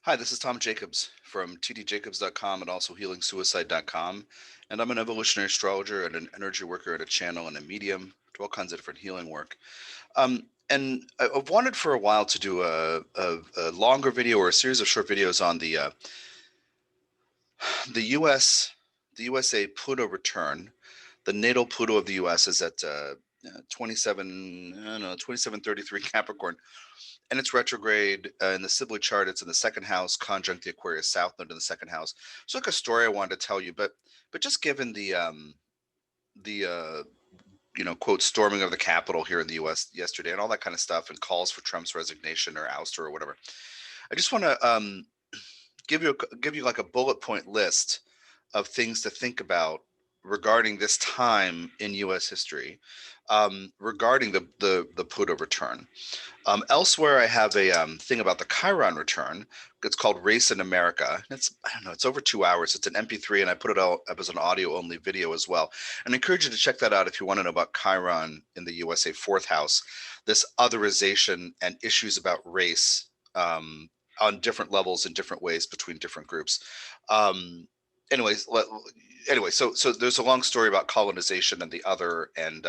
Hi, this is Tom Jacobs from tdjacobs.com and also healingsuicide.com. And I'm an evolutionary astrologer and an energy worker and a channel and a medium to all kinds of different healing work. And I've wanted for a while to do a longer video or a series of short videos on the U.S. the USA Pluto return. The natal Pluto of the U.S. is at 27, I don't know, 2733 Capricorn, and it's retrograde in the Sibley chart. It's in the second house, conjunct the Aquarius South Node in the second house. So, like a story I wanted to tell you, but just given the quote storming of the Capitol here in the U.S. yesterday and all that kind of stuff, and calls for Trump's resignation or ouster or whatever, I just want to give you like a bullet point list of things to think about regarding this time in U.S. history, regarding the Pluto return. Elsewhere, I have a thing about the Chiron return. It's called Race in America. It's, I don't know, it's over 2 hours. It's an MP3, and I put it out as an audio only video as well. And I encourage you to check that out if you want to know about Chiron in the USA fourth house, this otherization and issues about race on different levels in different ways between different groups. Um, anyways, so there's a long story about colonization and the other, and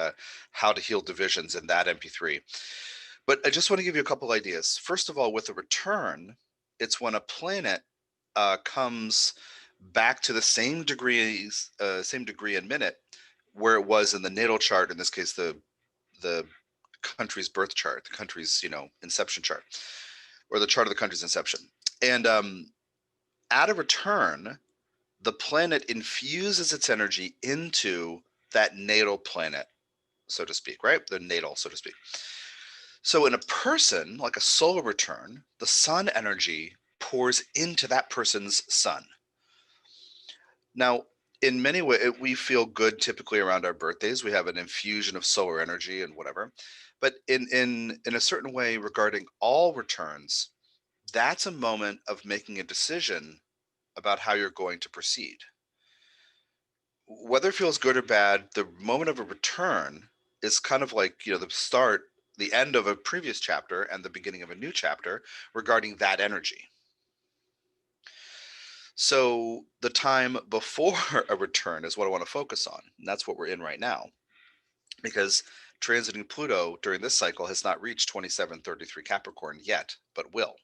how to heal divisions in that MP3. But I just want to give you a couple ideas. First of all, with a return, it's when a planet comes back to the same degree and minute where it was in the natal chart. In this case, the country's birth chart, the country's inception chart, or the chart of the country's inception. And at a return, the planet infuses its energy into that natal planet, so to speak, right? The natal, so to speak. So in a person, like a solar return, the sun energy pours into that person's sun. Now, in many ways, we feel good typically around our birthdays. We have an infusion of solar energy and whatever. But in a certain way, regarding all returns, that's a moment of making a decision about how you're going to proceed. Whether it feels good or bad, the moment of a return is kind of like, the end of a previous chapter and the beginning of a new chapter regarding that energy. So the time before a return is what I want to focus on. And that's what we're in right now. Because transiting Pluto during this cycle has not reached 2733 Capricorn yet, but will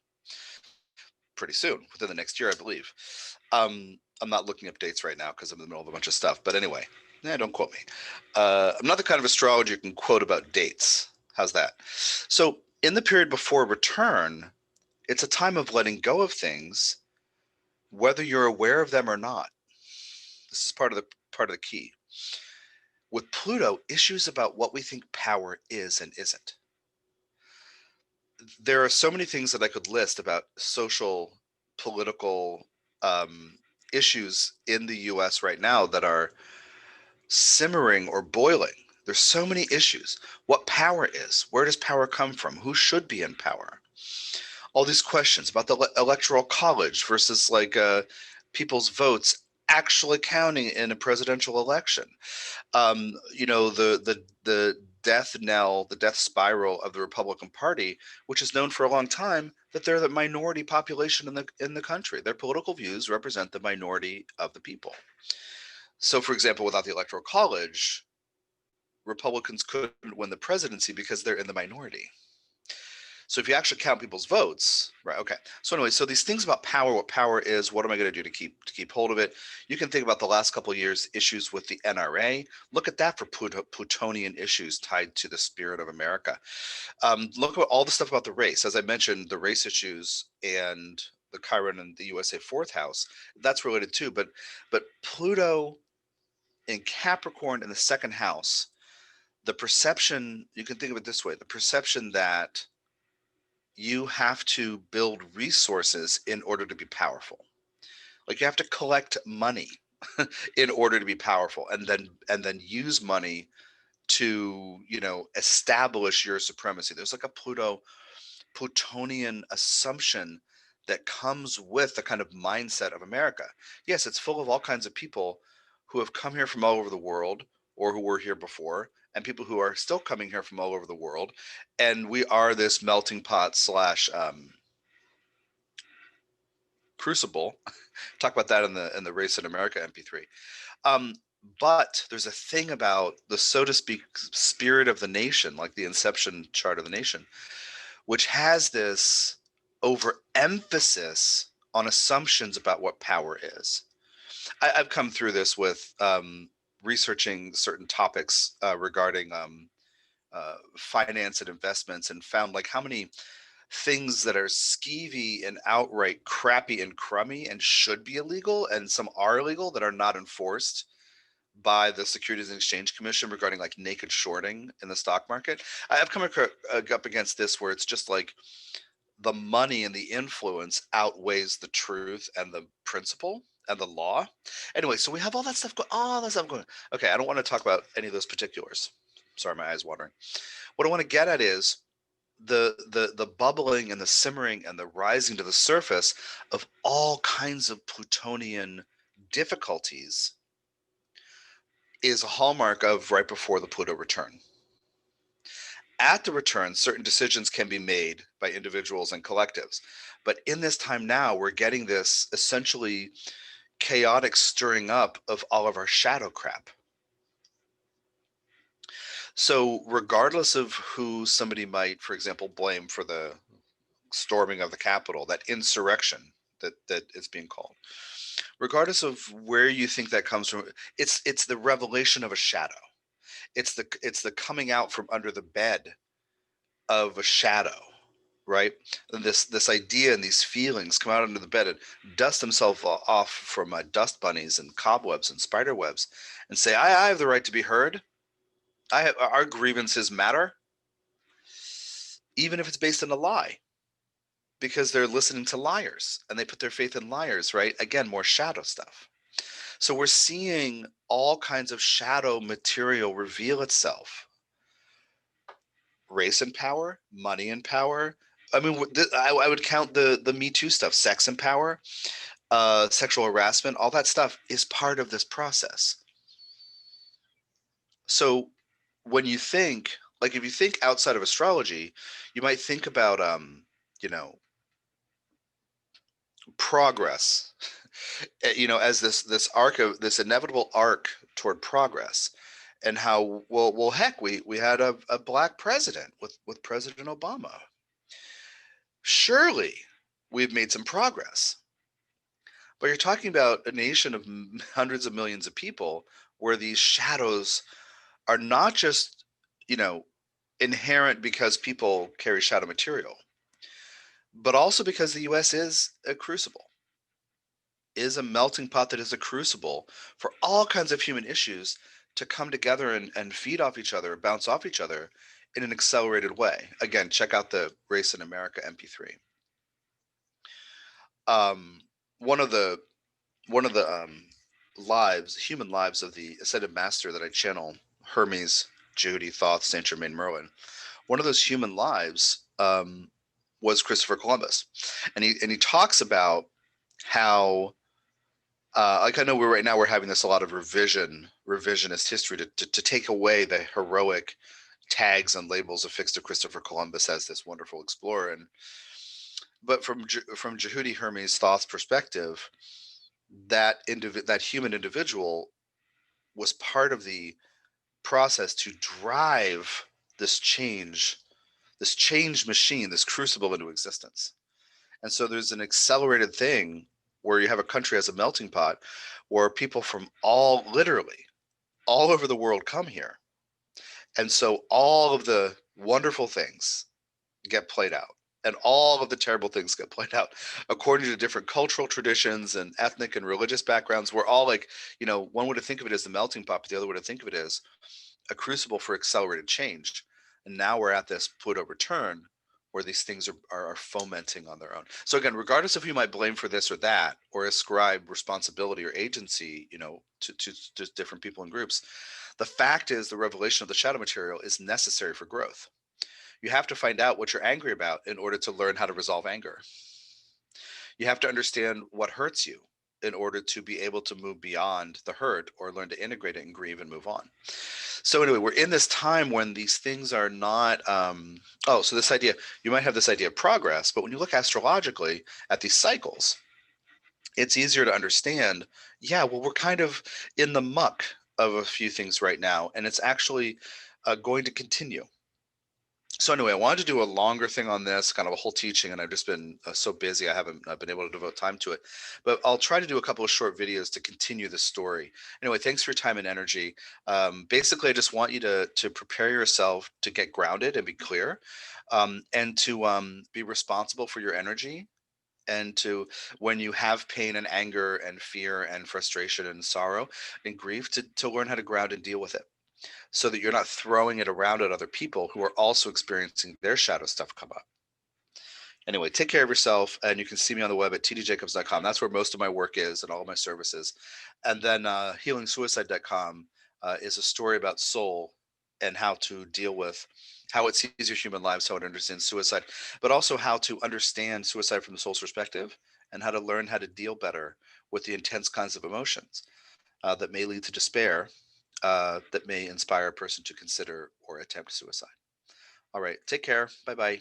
pretty soon, within the next year, I believe. I'm not looking up dates right now because I'm in the middle of a bunch of stuff. But anyway, don't quote me. I'm not the kind of astrologer you can quote about dates. How's that? So in the period before return, it's a time of letting go of things, whether you're aware of them or not. This is part of the key. With Pluto, issues about what we think power is and isn't. There are so many things that I could list about social, political issues in the US right now that are simmering or boiling. There's so many issues. What power is? Where does power come from? Who should be in power? All these questions about the electoral college versus people's votes actually counting in a presidential election. The death knell, the death spiral of the Republican Party, which is known for a long time that they're the minority population in the country. Their political views represent the minority of the people. So, for example, without the electoral college, Republicans couldn't win the presidency because they're in the minority. So if you actually count people's votes, right? Okay. So anyway, so these things about power, what power is, what am I going to do to keep hold of it? You can think about the last couple of years issues with the NRA. Look at that for Plutonian issues tied to the spirit of America. Look at all the stuff about the race. As I mentioned, the race issues and the Chiron and the USA fourth house. That's related too. But Pluto in Capricorn in the second house, the perception, you can think of it this way: the perception that you have to build resources in order to be powerful. Like you have to collect money in order to be powerful, and then use money to establish your supremacy. There's like a Plutonian assumption that comes with the kind of mindset of America. Yes, it's full of all kinds of people who have come here from all over the world or who were here before, and people who are still coming here from all over the world. And we are this melting pot slash crucible. Talk about that in the Race in America MP3. But there's a thing about the, so to speak, spirit of the nation, like the inception chart of the nation, which has this overemphasis on assumptions about what power is. I've come through this with researching certain topics regarding finance and investments, and found like how many things that are skeevy and outright crappy and crummy and should be illegal, and some are illegal that are not enforced by the Securities and Exchange Commission regarding like naked shorting in the stock market. I've come up against this where it's just like the money and the influence outweighs the truth and the principle and the law. Anyway, so we have all that stuff going. Okay, I don't want to talk about any of those particulars. Sorry, my eyes watering. What I want to get at is the bubbling and the simmering and the rising to the surface of all kinds of Plutonian difficulties is a hallmark of right before the Pluto return. At the return, certain decisions can be made by individuals and collectives. But in this time now, we're getting this essentially chaotic stirring up of all of our shadow crap. So regardless of who somebody might, for example, blame for the storming of the Capitol, that insurrection that is being called, regardless of where you think that comes from, it's the revelation of a shadow. It's the coming out from under the bed of a shadow, right? And this idea and these feelings come out under the bed and dust themselves off from dust bunnies and cobwebs and spider webs, and say, I have the right to be heard. Our grievances matter, even if it's based on a lie, because they're listening to liars and they put their faith in liars, right? Again, more shadow stuff. So we're seeing all kinds of shadow material reveal itself. Race and power, money and power. I mean, I would count the Me Too stuff, sex and power, sexual harassment, all that stuff is part of this process. So when you think, like if you think outside of astrology, you might think about, you know, progress, as this arc of this inevitable arc toward progress, and how well heck, we had a black president with President Obama. Surely we've made some progress. But you're talking about a nation of hundreds of millions of people where these shadows are not just, inherent because people carry shadow material, but also because the US is a crucible, is a melting pot that is a crucible for all kinds of human issues to come together and feed off each other, bounce off each other in an accelerated way. Again, check out the Race in America MP3. One of the human lives of the ascended master that I channel, Hermes, Judy, Thoth, Saint Germain, Merlin. One of those human lives was Christopher Columbus, and he talks about how, like I know right now we're having this a lot of revisionist history to take away the heroic tags and labels affixed to Christopher Columbus as this wonderful explorer, but from Jehudi Hermes Thoth's perspective, that human individual was part of the process to drive this change machine, this crucible into existence. And so there's an accelerated thing where you have a country as a melting pot where people from literally all over the world come here. And so all of the wonderful things get played out, and all of the terrible things get played out according to different cultural traditions and ethnic and religious backgrounds. We're all like, one would think of it as the melting pot, but the other would think of it as a crucible for accelerated change. And now we're at this Pluto return where these things are fomenting on their own. So again, regardless of who you might blame for this or that, or ascribe responsibility or agency, to different people and groups, the fact is the revelation of the shadow material is necessary for growth. You have to find out what you're angry about in order to learn how to resolve anger. You have to understand what hurts you in order to be able to move beyond the hurt or learn to integrate it and grieve and move on. So anyway, we're in this time when these things are not, so this idea, you might have this idea of progress, but when you look astrologically at these cycles, it's easier to understand, yeah, well, we're kind of in the muck of a few things right now, and it's actually going to continue. So anyway, I wanted to do a longer thing on this, kind of a whole teaching, and I've just been so busy I haven't been able to devote time to it. But I'll try to do a couple of short videos to continue the story. Anyway, thanks for your time and energy. Basically, I just want you to prepare yourself to get grounded and be clear, and to be responsible for your energy, and to, when you have pain and anger and fear and frustration and sorrow and grief, to learn how to ground and deal with it, so that you're not throwing it around at other people who are also experiencing their shadow stuff come up. Anyway, take care of yourself, and you can see me on the web at tdjacobs.com. That's where most of my work is and all of my services. And then healingsuicide.com is a story about soul and how to deal with how it sees your human lives, how it understands suicide, but also how to understand suicide from the soul's perspective, and how to learn how to deal better with the intense kinds of emotions that may lead to despair, that may inspire a person to consider or attempt suicide. All right, take care. Bye bye.